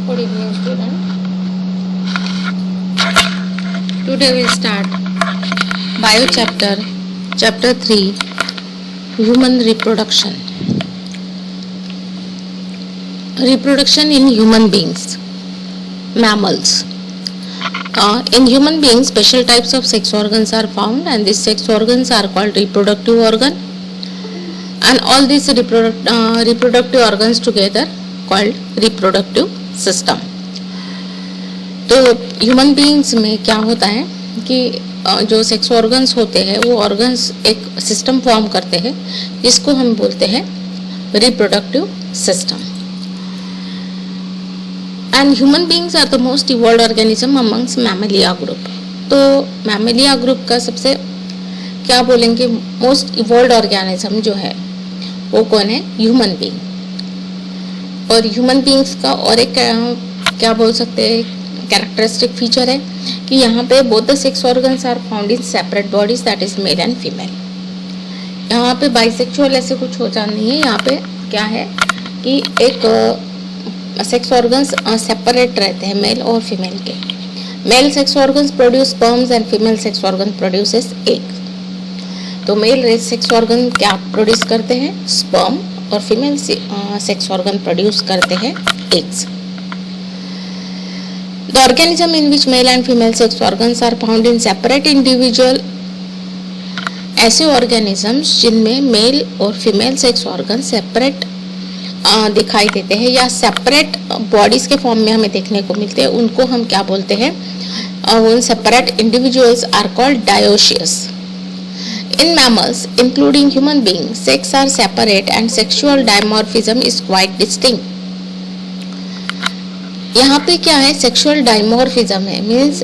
Good evening, student. Today we start Bio Chapter 3, Human Reproduction. Reproduction in human beings, mammals. In human beings, special types of sex organs are found, and these sex organs are called reproductive organ. And all these reproductive organs together called reproductive system. तो human beings में क्या होता है कि जो sex organs होते हैं वो ऑर्गन्स एक सिस्टम फॉर्म करते हैं जिसको हम बोलते हैं reproductive system. And human beings are the most evolved organism amongst mammalia group. तो मैमेलिया ग्रुप का सबसे क्या बोलेंगे मोस्ट इवॉल्व्ड ऑर्गेनिज्म जो है वो कौन है? Human being. और ह्यूमन बीइंग्स का और एक क्या बोल सकते हैं कैरेक्टरिस्टिक फीचर है कि यहाँ पे both the sex organs are found in separate bodies, that is male and female. यहाँ पे बाइसेक्सुअल ऐसे कुछ होता नहीं है. यहाँ पे क्या है कि एक सेक्स ऑर्गन्स सेपरेट रहते हैं मेल और फीमेल के. Male sex organs produce sperms and female sex organ produces egg. तो मेल सेक्स ऑर्गन क्या प्रोड्यूस करते हैं? स्पर्म. और फीमेल सेक्स ऑर्गन प्रोड्यूस करते हैं eggs. The organism in which male and female sex organs are found in separate individual. ऐसे organisms जिनमें male और फीमेल सेक्स ऑर्गन सेपरेट दिखाई देते हैं या सेपरेट बॉडीज के फॉर्म में हमें देखने को मिलते हैं उनको हम क्या बोलते हैं? उन separate individuals are called dioecious. In mammals, including human beings, sex are separate and sexual dimorphism is quite distinct. यहाँ पे क्या है? सेक्सुअल डाइमॉर्फिज्म है, means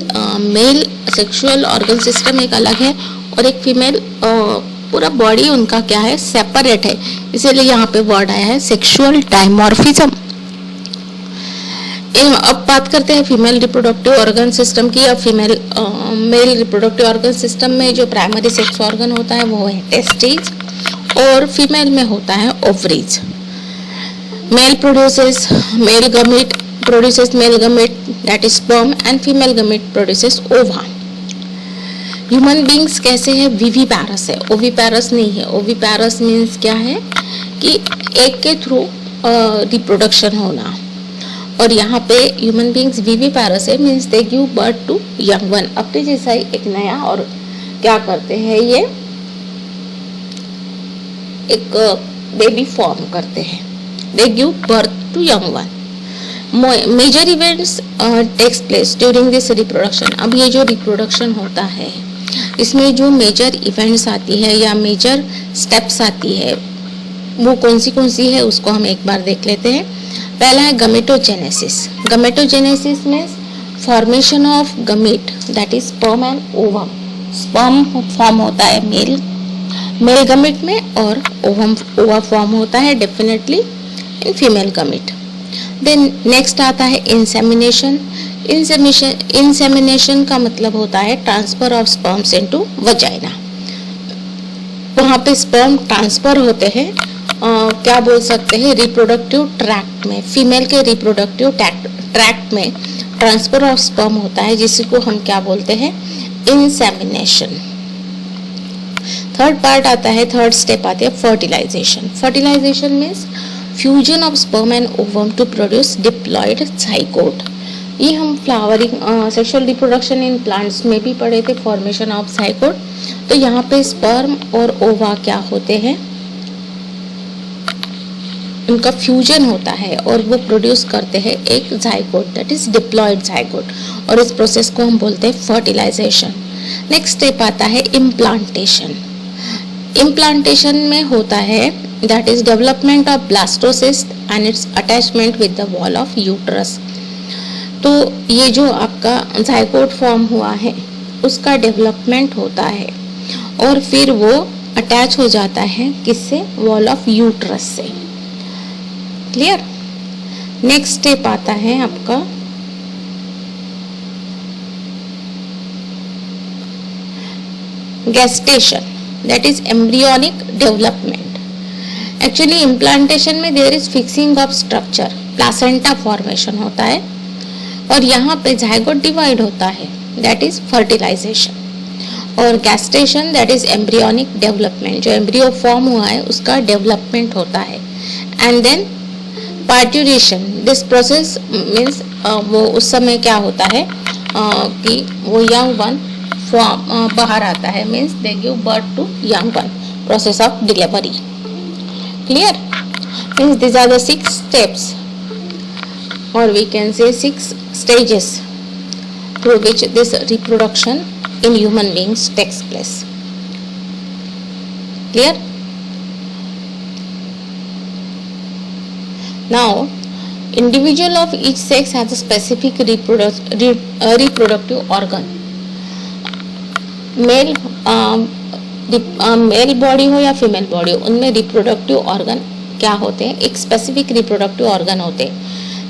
male sexual organ system एक अलग है और एक फीमेल पूरा बॉडी उनका क्या है? सेपरेट है. इसीलिए यहाँ पे वर्ड आया है सेक्सुअल डाइमॉर्फिज्म. अब बात करते हैं फीमेल रिप्रोडक्टिव ऑर्गन सिस्टम की. अब female male reproductive organ system में जो प्राइमरी सेक्स ऑर्गन होता है वो है टेस्टिस और फीमेल में होता है ovaries. Male produces male gamete that is sperm and female gamete produces ova. Human beings कैसे है? विविपैरस है, ओविपैरस नहीं है. ओविपैरस मीन्स क्या है कि एक के थ्रू रिप्रोडक्शन होना. और यहाँ पे ह्यूमन बीइंग्स विविपैरस है, means they give birth to young one. अपने जैसा ही एक नया और क्या करते हैं ये एक बेबी फॉर्म करते हैं. They give birth to young one. Major events takes place during this reproduction. अब ये जो रिप्रोडक्शन होता है इसमें जो मेजर इवेंट्स आती है या मेजर स्टेप्स आती है वो कौन सी है उसको हम एक बार देख लेते हैं. पहला है गमेटोजेनेसिस. गमेटोजेनेसिस में formation of gamete that is sperm and ovum. Sperm form होता है मेल गमीट में और ओवा फॉर्म होता है definitely in female gamete. Then next आता है इंसेमिनेशन. इंसेमिनेशन का मतलब होता है transfer of sperms into vagina. वहाँ पे स्पर्म ट्रांसफर होते हैं क्या बोल सकते हैं रिप्रोडक्टिव ट्रैक्ट में. फीमेल के रिप्रोडक्टिव ट्रैक्ट में ट्रांसफर ऑफ स्पर्म होता है जिसको हम क्या बोलते हैं? इंसेमिनेशन. थर्ड पार्ट आता है, थर्ड स्टेप आती है fertilisation. Fertilisation means fusion of sperm and ovum to produce diploid zygote. ये हम flowering sexual reproduction in plants में भी पढ़े थे, फॉर्मेशन ऑफ जाइगोट. तो यहाँ पे स्पर्म और ओवा क्या होते हैं? उनका फ्यूजन होता है और वो प्रोड्यूस करते हैं एक zygote that is diploid zygote. और इस प्रोसेस को हम बोलते हैं फर्टिलाइजेशन. नेक्स्ट स्टेप आता है इम्प्लांटेशन. इम्प्लांटेशन में होता है that is development of blastocyst and it's attachment with the wall of uterus. तो ये जो आपका जाइगोट फॉर्म हुआ है उसका डेवलपमेंट होता है और फिर वो अटैच हो जाता है किससे? वॉल ऑफ यूट्रस से. क्लियर. नेक्स्ट स्टेप आता है आपका gestation, that is embryonic development. Actually implantation में there is fixing of structure placenta formation होता है, और यहाँ पे जाइगोट डिवाइड होता है, दैट इज फर्टिलाइजेशन, और gestation that is embryonic development, जो एम्ब्रियो फॉर्म हुआ है उसका डेवलपमेंट होता है, and then parturition, this process means वो उस समय क्या होता है कि वो यंग वन बाहर आता है, means they give birth to young one, process of delivery. Clear? Means these are the 6 steps, or we can say 6 stages through which this reproduction in human beings takes place. Clear? Now, individual of each sex has a specific reproductive organ. Male body हो या female body हो, उनमें reproductive organ क्या होते हैं, एक specific reproductive organ होते हैं,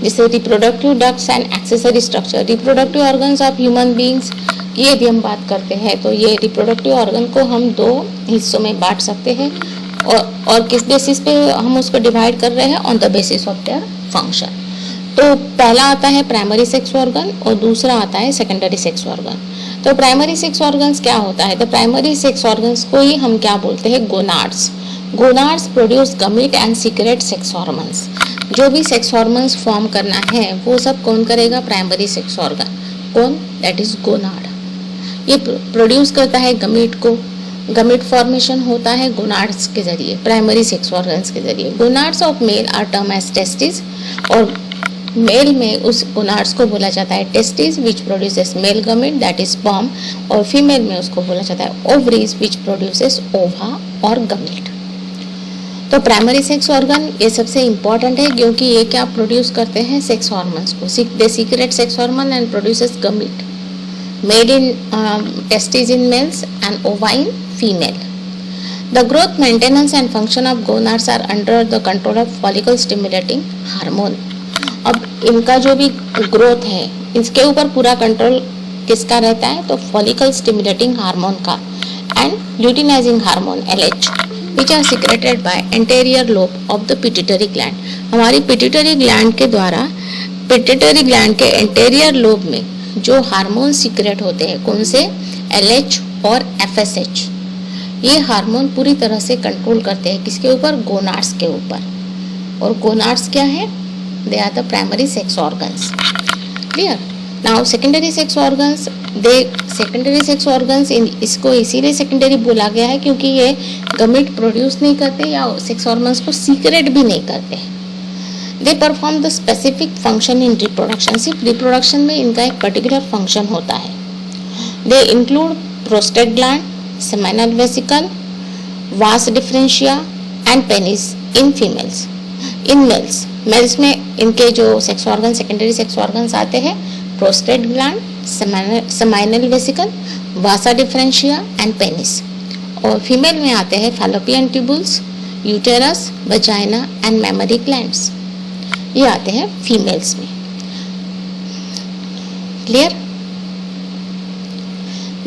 जैसे reproductive ducts and accessory structure. Reproductive organs of human beings की यदि हम बात करते हैं तो ये रिप्रोडक्टिव ऑर्गन को हम 2 हिस्सों में बांट सकते हैं, और किस बेसिस पे हम उसको डिवाइड कर रहे हैं, on the basis of their function. तो पहला आता है प्राइमरी सेक्स ऑर्गन और दूसरा आता है सेकेंडरी सेक्स ऑर्गन. तो प्राइमरी सेक्स ऑर्गन्स क्या होता है, तो प्राइमरी सेक्स ऑर्गन्स को ही हम क्या बोलते हैं, gonads. Gonads produce gamete and secret sex hormones. जो भी सेक्स हार्मोन्स फॉर्म करना है वो सब कौन करेगा, प्राइमरी सेक्स ऑर्गन. कौन? That is gonad. ये प्रोड्यूस करता है गमीट को. गमीट फॉर्मेशन होता है गोनाड्स के जरिए, प्राइमरी सेक्स ऑर्गन्स के जरिए. Gonads of male are term as testis, और मेल में उस गोनाड्स को बोला जाता है testis which produces male gamete that is sperm, और फीमेल में उसको बोला जाता है ओवरीज विच प्रोड्यूसेस ओवा और गमीट. तो प्राइमरी सेक्स ऑर्गन ये सबसे इम्पॉर्टेंट है क्योंकि ये क्या प्रोड्यूस करते हैं, सेक्स हार्मोन्स को. They secrete sex hormone and produces gamete, made in testis in males and ova in female. The growth, maintenance and function of gonads are under the control of follicle stimulating hormone. अब इनका जो भी growth है इसके ऊपर पूरा control किसका रहता है, तो फॉलिकल स्टिमुलेटिंग हार्मोन का, and luteinizing hormone LH which are secreted by anterior lobe of the pituitary gland. हमारी पिट्यूटरी ग्लैंड के द्वारा पिट्यूटरी ग्लैंड के एंटेरियर लोब में जो हार्मोन सीक्रेट होते हैं, कौन से, LH और FSH. ये हार्मोन पूरी तरह से कंट्रोल करते हैं किसके ऊपर, गोनाड्स के ऊपर. और गोनाड्स क्या है, they are the primary sex organs. Clear? Now secondary sex organs, secondary sex organs इसको इसीलिए सेकेंडरी बोला गया है क्योंकि ये गमीट प्रोड्यूस नहीं करते या सेक्स हार्मोन्स को सीक्रेट भी नहीं करते. They perform the specific function in reproduction. सिर्फ रिप्रोडक्शन में इनका एक पर्टिकुलर फंक्शन होता है. They include prostate gland, seminal vesicle, vas differentia and penis in females. In males, males में इनके जो sex organ, secondary sex organs आते हैं, prostate gland, seminal vesicle, vasa deferentia and penis. और फीमेल में आते हैं Fallopian tubules, uterus, vagina and mammary glands. ये आते हैं फीमेल्स में. Clear?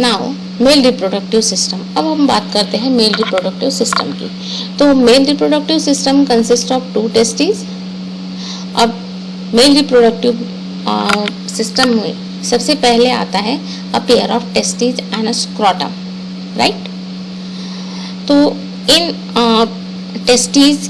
Now male reproductive system. अब हम बात करते हैं मेल रिप्रोडक्टिव सिस्टम की. तो male reproductive system consist of 2 testis. अब मेल रिप्रोडक्टिव सिस्टम में सबसे पहले आता है a pair of testis and a scrotum, right. तो इन टेस्टिस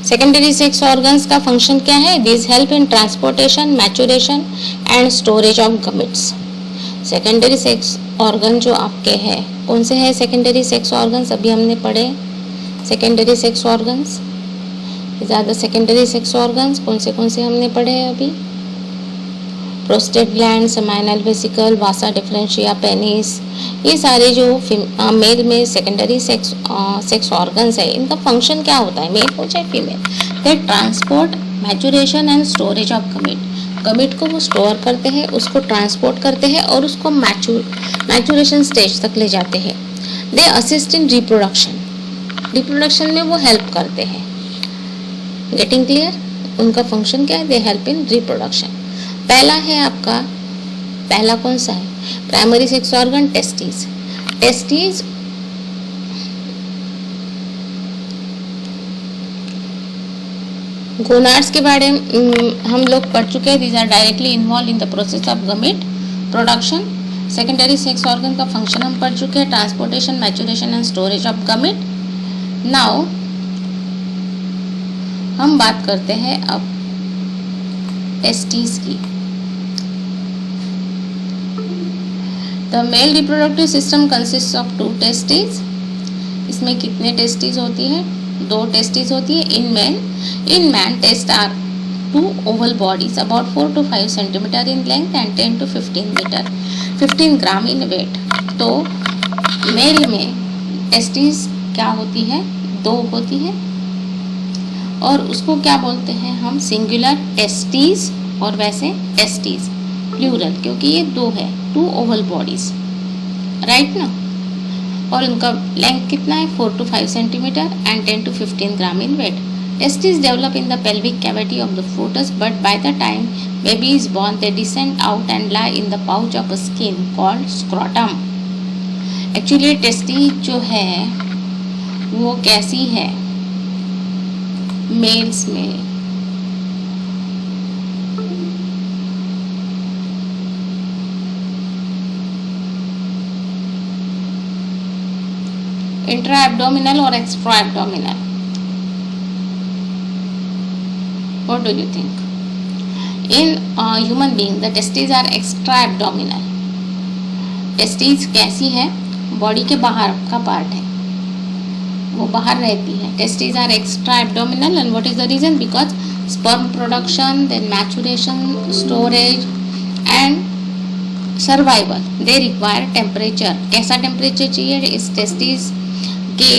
सेकेंडरी सेक्स ऑर्गन्स का फंक्शन क्या है, this help in transportation, maturation and storage of gametes. Secondary sex organ जो आपके हैं, कौन से हैं सेकेंडरी सेक्स ऑर्गन्स, अभी हमने पढ़े सेकेंडरी सेक्स ऑर्गन्स. ज़्यादा सेकेंडरी सेक्स ऑर्गन्स कौन से हमने पढ़े हैं अभी, prostate gland, seminal vesicle, vasa differentia, penis. ये सारे जो मेल में सेकेंडरी सेक्स ऑर्गन्स है, इनका फंक्शन क्या होता है, मेल हो चाहे female, they transport, maturation and storage of gamete. Gamete को वो स्टोर करते हैं, उसको ट्रांसपोर्ट करते हैं और उसको मैचुरेशन स्टेज तक ले जाते हैं. दे असिस्ट इन रिप्रोडक्शन, रिप्रोडक्शन में वो हेल्प करते हैं. Getting clear? उनका फंक्शन क्या है, दे हेल्प इन रिप्रोडक्शन. पहला है आपका, पहला कौन सा है, primary sex organ testis. Testis gonads के बारे में हम लोग पढ़ चुके हैं. These are directly involve in the process of gamete production. Secondary sex organ का फंक्शन हम पढ़ चुके हैं. Transportation, maturation and storage of gamete. Now हम बात करते हैं अब टेस्टिस की. The male reproductive system consist of 2 testis. इसमें कितने टेस्टिस होती है? 2 टेस्टिस होती है. In man test are 2 oval bodies about 4 to 5 centimetre in length and 10 to 15 gram in weight. तो मेल में टेस्टिस क्या होती है? 2 होती है. और उसको क्या बोलते हैं हम? Singular testis. और वैसे टेस्टिस प्लूरल, क्योंकि ये 2 है. 2 ओवल बॉडीज, राइट ना. और उनका लेंथ कितना है? 4 to 5 centimetre and 10 to 15 gram in weight. Testes develop in the pelvic cavity of the fetus, but by the time baby is born, they descend out and lie in the pouch of a skin called scrotum. Actually, testes जो है वो कैसी है? Mails में intra abdominal और extra abdominal. What do you think? In human being, the testes are extra abdominal. Testes कैसी है? Body के बाहर का पार्ट है, वो बाहर रहती है. Testes are extra abdominal and what is the reason? Because sperm production, then maturation, storage and survival. They require temperature. कैसा टेम्परेचर चाहिए इस टेस्टिस के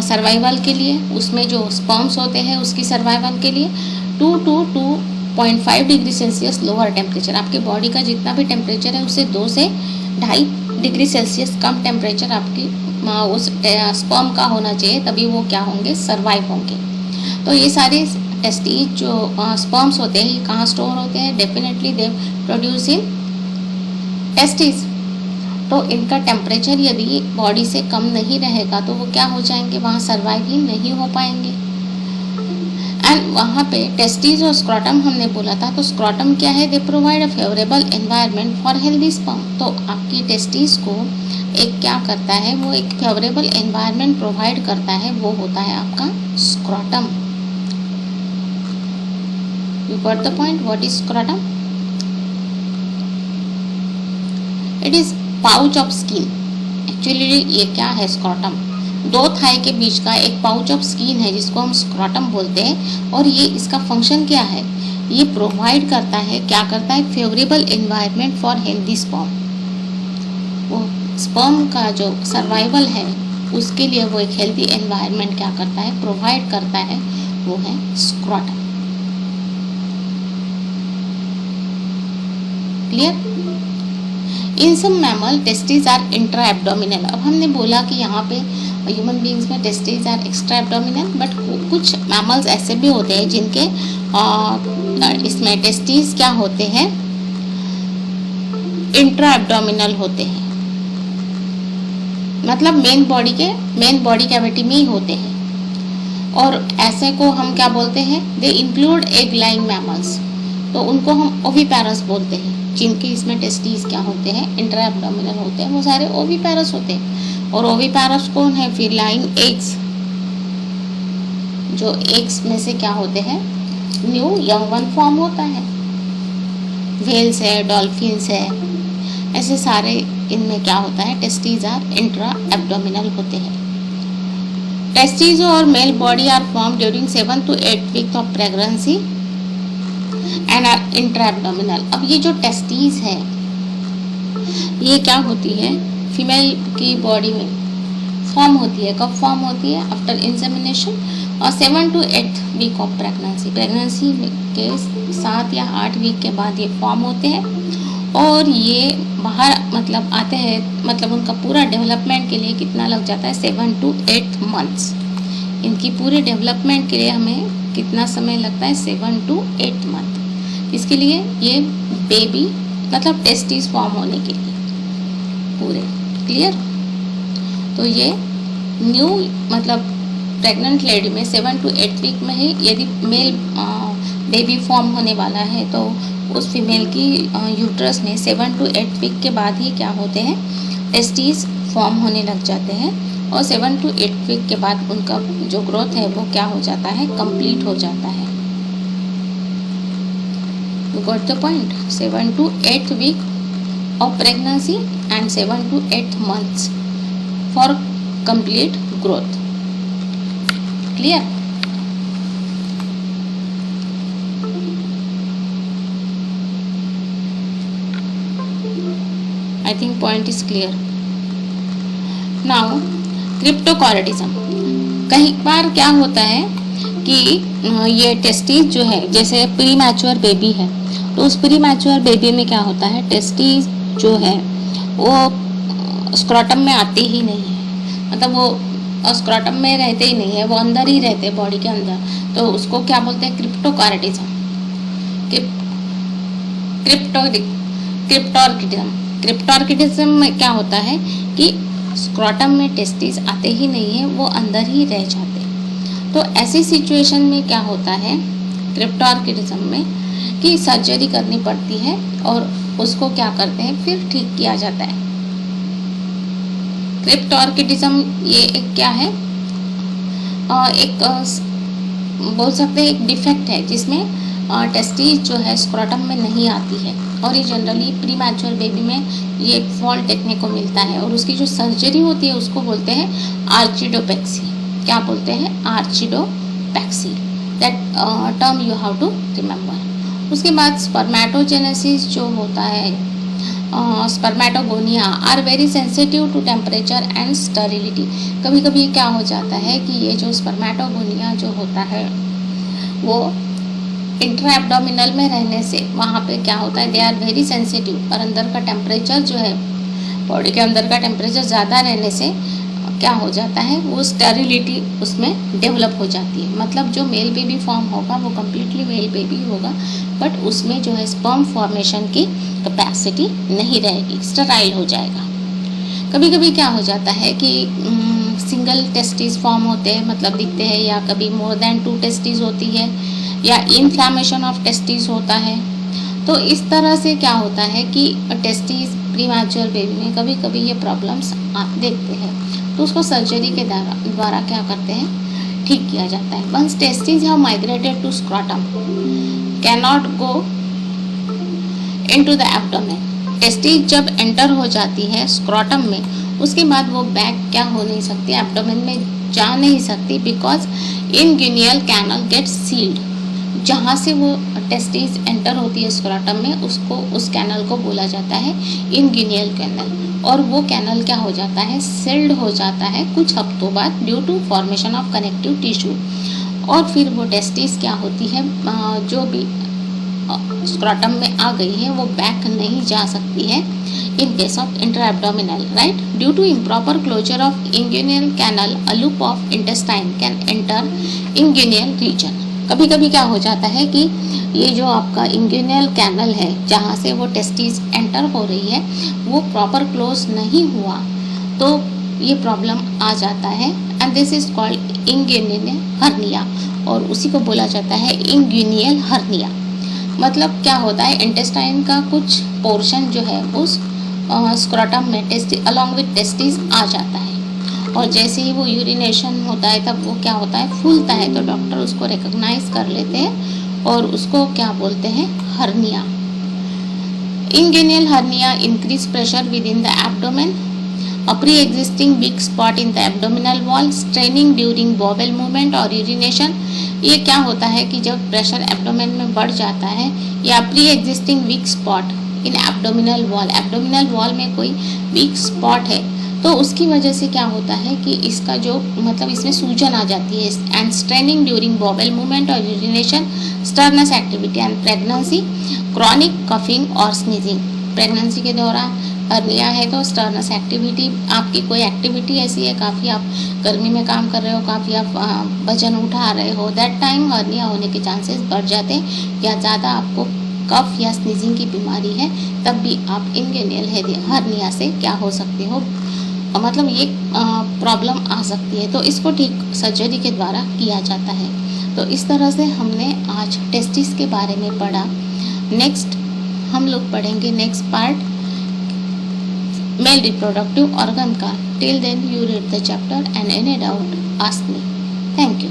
सर्वाइवल के लिए? उसमें जो स्पर्म्स होते हैं उसकी सर्वाइवल के लिए 2 to 2.5 degree Celsius lower temperature. आपके बॉडी का जितना भी टेम्परेचर है उससे 2 से 2.5 डिग्री सेल्सियस कम टेम्परेचर आपकी उस स्पर्म का होना चाहिए, तभी वो क्या होंगे? सर्वाइव होंगे. तो ये सारे टेस्टिस जो स्पर्म्स होते हैं ये कहाँ स्टोर होते हैं? Definitely they produce in testis. तो इनका टेम्परेचर यदि बॉडी से कम नहीं रहेगा तो वो क्या हो जाएंगे? वहाँ सर्वाइव ही नहीं हो पाएंगे. एंड वहाँ पे टेस्टिस और स्क्रॉटम हमने बोला था. तो स्क्रॉटम क्या है? They provide a favourable environment for healthy sperm. तो आपकी टेस्टिस को एक क्या करता है? वो एक फेवरेबल एनवायरनमेंट प्रोवाइड करता है, वो होता है आपका scrotum. You got the point? What is scrotum? It is pouch of skin. Actually ये क्या है? स्क्रॉटम 2 थाई के बीच का एक पाउच ऑफ स्किन है जिसको हम स्क्रॉटम बोलते हैं. और ये इसका फंक्शन क्या है? ये प्रोवाइड करता है, क्या करता है? Favourable environment for healthy sperm. वो स्पर्म का जो सर्वाइवल है उसके लिए वो एक हेल्दी एनवायरनमेंट क्या करता है? प्रोवाइड करता है, वो है scrotum. Clear? In some mammal testis are intra abdominal. अब हमने बोला कि यहाँ पे ह्यूमन बींग्स में testis are extra abdominal, but कुछ मैमल्स ऐसे भी होते हैं जिनके इसमें टेस्टिस क्या होते हैं? इंट्रा एब्डोमिनल होते हैं. मतलब मेन बॉडी कैविटी में ही होते हैं. और ऐसे को हम क्या बोलते हैं? They include egg laying mammals. तो उनको हम ओविपैरस बोलते हैं. जिनके इसमें टेस्टिस क्या होते हैं? इंट्रा एब्डोमिनल होते हैं, वो सारे ओविपैरस होते हैं. और ओविपैरस कौन है? फिर लाइंग एग्स. जो एग्स में से क्या होते हैं? न्यू यंग वन फॉर्म होता है. व्हेल्स है, डॉल्फिन्स है, ऐसे सारे इनमें क्या होता है? टेस्टिस आर इंट्रा एब्डोमिनल होते हैं. टेस्टिस और male body are form during 7 to 8 week of pregnancy and are intra abdominal. अब ये जो टेस्टिस है ये क्या होती है? फीमेल की बॉडी में फॉर्म होती है. कब फॉर्म होती है? आफ्टर इंसेमिनेशन और 7 to 8 वीक ऑफ प्रेगनेंसी के 7 या 8 वीक के बाद ये फॉर्म होते हैं. और ये बाहर मतलब आते हैं, मतलब उनका पूरा डेवलपमेंट के लिए कितना लग जाता है? 7 to 8 months. इनकी पूरे डेवलपमेंट के लिए हमें कितना समय लगता है? 7 to 8 month. इसके लिए ये बेबी मतलब टेस्टिस फॉर्म होने के लिए पूरे. क्लियर? तो ये न्यू मतलब प्रेग्नेंट लेडी में 7 to 8 वीक में ही यदि मेल बेबी फॉर्म होने वाला है तो उस फीमेल की यूट्रस में 7 to 8 वीक के बाद ही क्या होते हैं, टेस्टिस फॉर्म होने लग जाते हैं और 7 to 8 वीक के बाद उनका जो ग्रोथ है वो क्या हो जाता है, कंप्लीट हो जाता है। You got the point? 7 to 8 week of pregnancy and 7 to 8 months for complete growth. Clear? I think point is clear. Now, cryptorchidism. कई बार क्या होता है कि ये टेस्टिस जो है, जैसे प्री मैच्योर बेबी है तो उस प्री मैच्योर बेबी में क्या होता है, टेस्टिस जो है वो स्क्रॉटम में आते ही नहीं है, मतलब वो स्क्रॉटम में रहते ही नहीं है, वो अंदर ही रहते हैं बॉडी के अंदर। तो उसको क्या बोलते हैं, क्रिप्टोकार्टिज्म। क्रिप्टोर्किडिज्म में क्या होता है कि स्क्रॉटम में टेस्टिस आते ही नहीं है, वो अंदर ही रह जाते हैं। तो ऐसी सिचुएशन में क्या होता है क्रिप्टोर्किडिज्म में कि सर्जरी करनी पड़ती है और उसको क्या करते हैं, फिर ठीक किया जाता है। क्रिप्टोर्किडिज्म ये एक क्या है, एक बोल सकते हैं एक डिफेक्ट है जिसमें टेस्टिस जो है स्क्रॉटम में नहीं आती है और ये जनरली प्री मैच्योर बेबी में ये फॉल्ट देखने को मिलता है और उसकी जो सर्जरी होती है उसको बोलते हैं आर्चिडोपेक्सी। क्या बोलते हैं, orchidopexy. That term you have to remember. उसके बाद स्पर्मेटोजेनेसिस जो होता है, spermatogonia are very sensitive to temperature and sterility. कभी कभी क्या हो जाता है कि ये जो स्पर्मेटोगोनिया जो होता है वो इंट्रा एब्डोमिनल में रहने से वहाँ पे क्या होता है, दे आर वेरी सेंसिटिव और अंदर का टेम्परेचर जो है, बॉडी के अंदर का टेम्परेचर ज़्यादा रहने से क्या हो जाता है, वो स्टेरिलिटी उसमें डेवलप हो जाती है। मतलब जो मेल बेबी फॉर्म होगा वो कम्प्लीटली मेल बेबी होगा, बट उसमें जो है स्पर्म फॉर्मेशन की कैपेसिटी नहीं रहेगी, स्टेराइल हो जाएगा। कभी कभी क्या हो जाता है कि सिंगल टेस्टिस फॉर्म होते हैं, मतलब दिखते हैं, या कभी मोर देन 2 टेस्टिस होती है, या इन्फ्लामेशन ऑफ टेस्टिस होता है। तो इस तरह से क्या होता है कि टेस्टिस प्री मैच्योर बेबी में कभी कभी ये प्रॉब्लम्स देखते हैं, तो उसको सर्जरी के द्वारा क्या करते हैं, ठीक किया जाता है। Once testis have migrated to scrotum can not go into the abdomen. Testis जब एंटर हो जाती है स्क्रॉटम में, उसके बाद वो बैक क्या हो नहीं सकती, एब्डोमेन में जा नहीं सकती, बिकॉज इंग्यूनियल कैनल गेट्स सील्ड। जहाँ से वो टेस्टिस एंटर होती है स्क्रॉटम में, उसको उस कैनल को बोला जाता है इंग्यूनियल कैनल, और वो कैनल क्या हो जाता है, सील्ड हो जाता है कुछ हफ्तों बाद due to formation of connective tissue. और फिर वो टेस्टिस क्या होती है, जो भी स्क्रॉटम में आ गई है वो बैक नहीं जा सकती है in case of intra abdominal, right. Due to improper closure of inguinal canal a loop of intestine can enter inguinal region. कभी कभी क्या हो जाता है कि ये जो आपका इंग्यूनियल कैनल है जहाँ से वो टेस्टिस एंटर हो रही है वो प्रॉपर क्लोज नहीं हुआ, तो ये प्रॉब्लम आ जाता है, and this is called inguinal hernia, और उसी को बोला जाता है इंग्यूनियल हर्निया। मतलब क्या होता है, इंटेस्टाइन का कुछ पोर्शन जो है उस स्क्रॉटम में अलॉन्ग विथ टेस्टिस आ जाता है, और जैसे ही वो यूरिनेशन होता है तब वो क्या होता है, फूलता है, तो डॉक्टर उसको रिकॉग्नाइज कर लेते हैं और उसको क्या बोलते हैं, hernia. Inguinal hernia increase pressure within the abdomen, a pre-existing big spot in the abdominal wall, straining during bowel movement और urination। ये क्या होता है कि जब प्रेशर एब्डोमेन में बढ़ जाता है, या pre existing week spot in abdominal wall, abdominal wall में कोई वीक स्पॉट है, तो उसकी वजह से क्या होता है कि इसका जो मतलब इसमें सूजन आ जाती है, and straining during bowel movement और urination, strenuous activity and pregnancy, chronic coughing और स्नीजिंग। प्रेगनेंसी के दौरान हर्निया है तो स्टर्नस एक्टिविटी, आपकी कोई एक्टिविटी ऐसी है, काफ़ी आप गर्मी में काम कर रहे हो, काफ़ी आप वजन उठा रहे हो, दैट टाइम हर्निया होने के चांसेस बढ़ जाते हैं। या ज़्यादा आपको कफ या स्नीजिंग की बीमारी है तब भी आप इंग्यूनियल हर्निया से क्या हो सकते हो, मतलब ये प्रॉब्लम आ सकती है, तो इसको ठीक सर्जरी के द्वारा किया जाता है। तो इस तरह से हमने आज टेस्टिस के बारे में पढ़ा। नेक्स्ट हम लोग पढ़ेंगे next part male reproductive organ का। Till then you read the chapter and any doubt ask me. Thank you.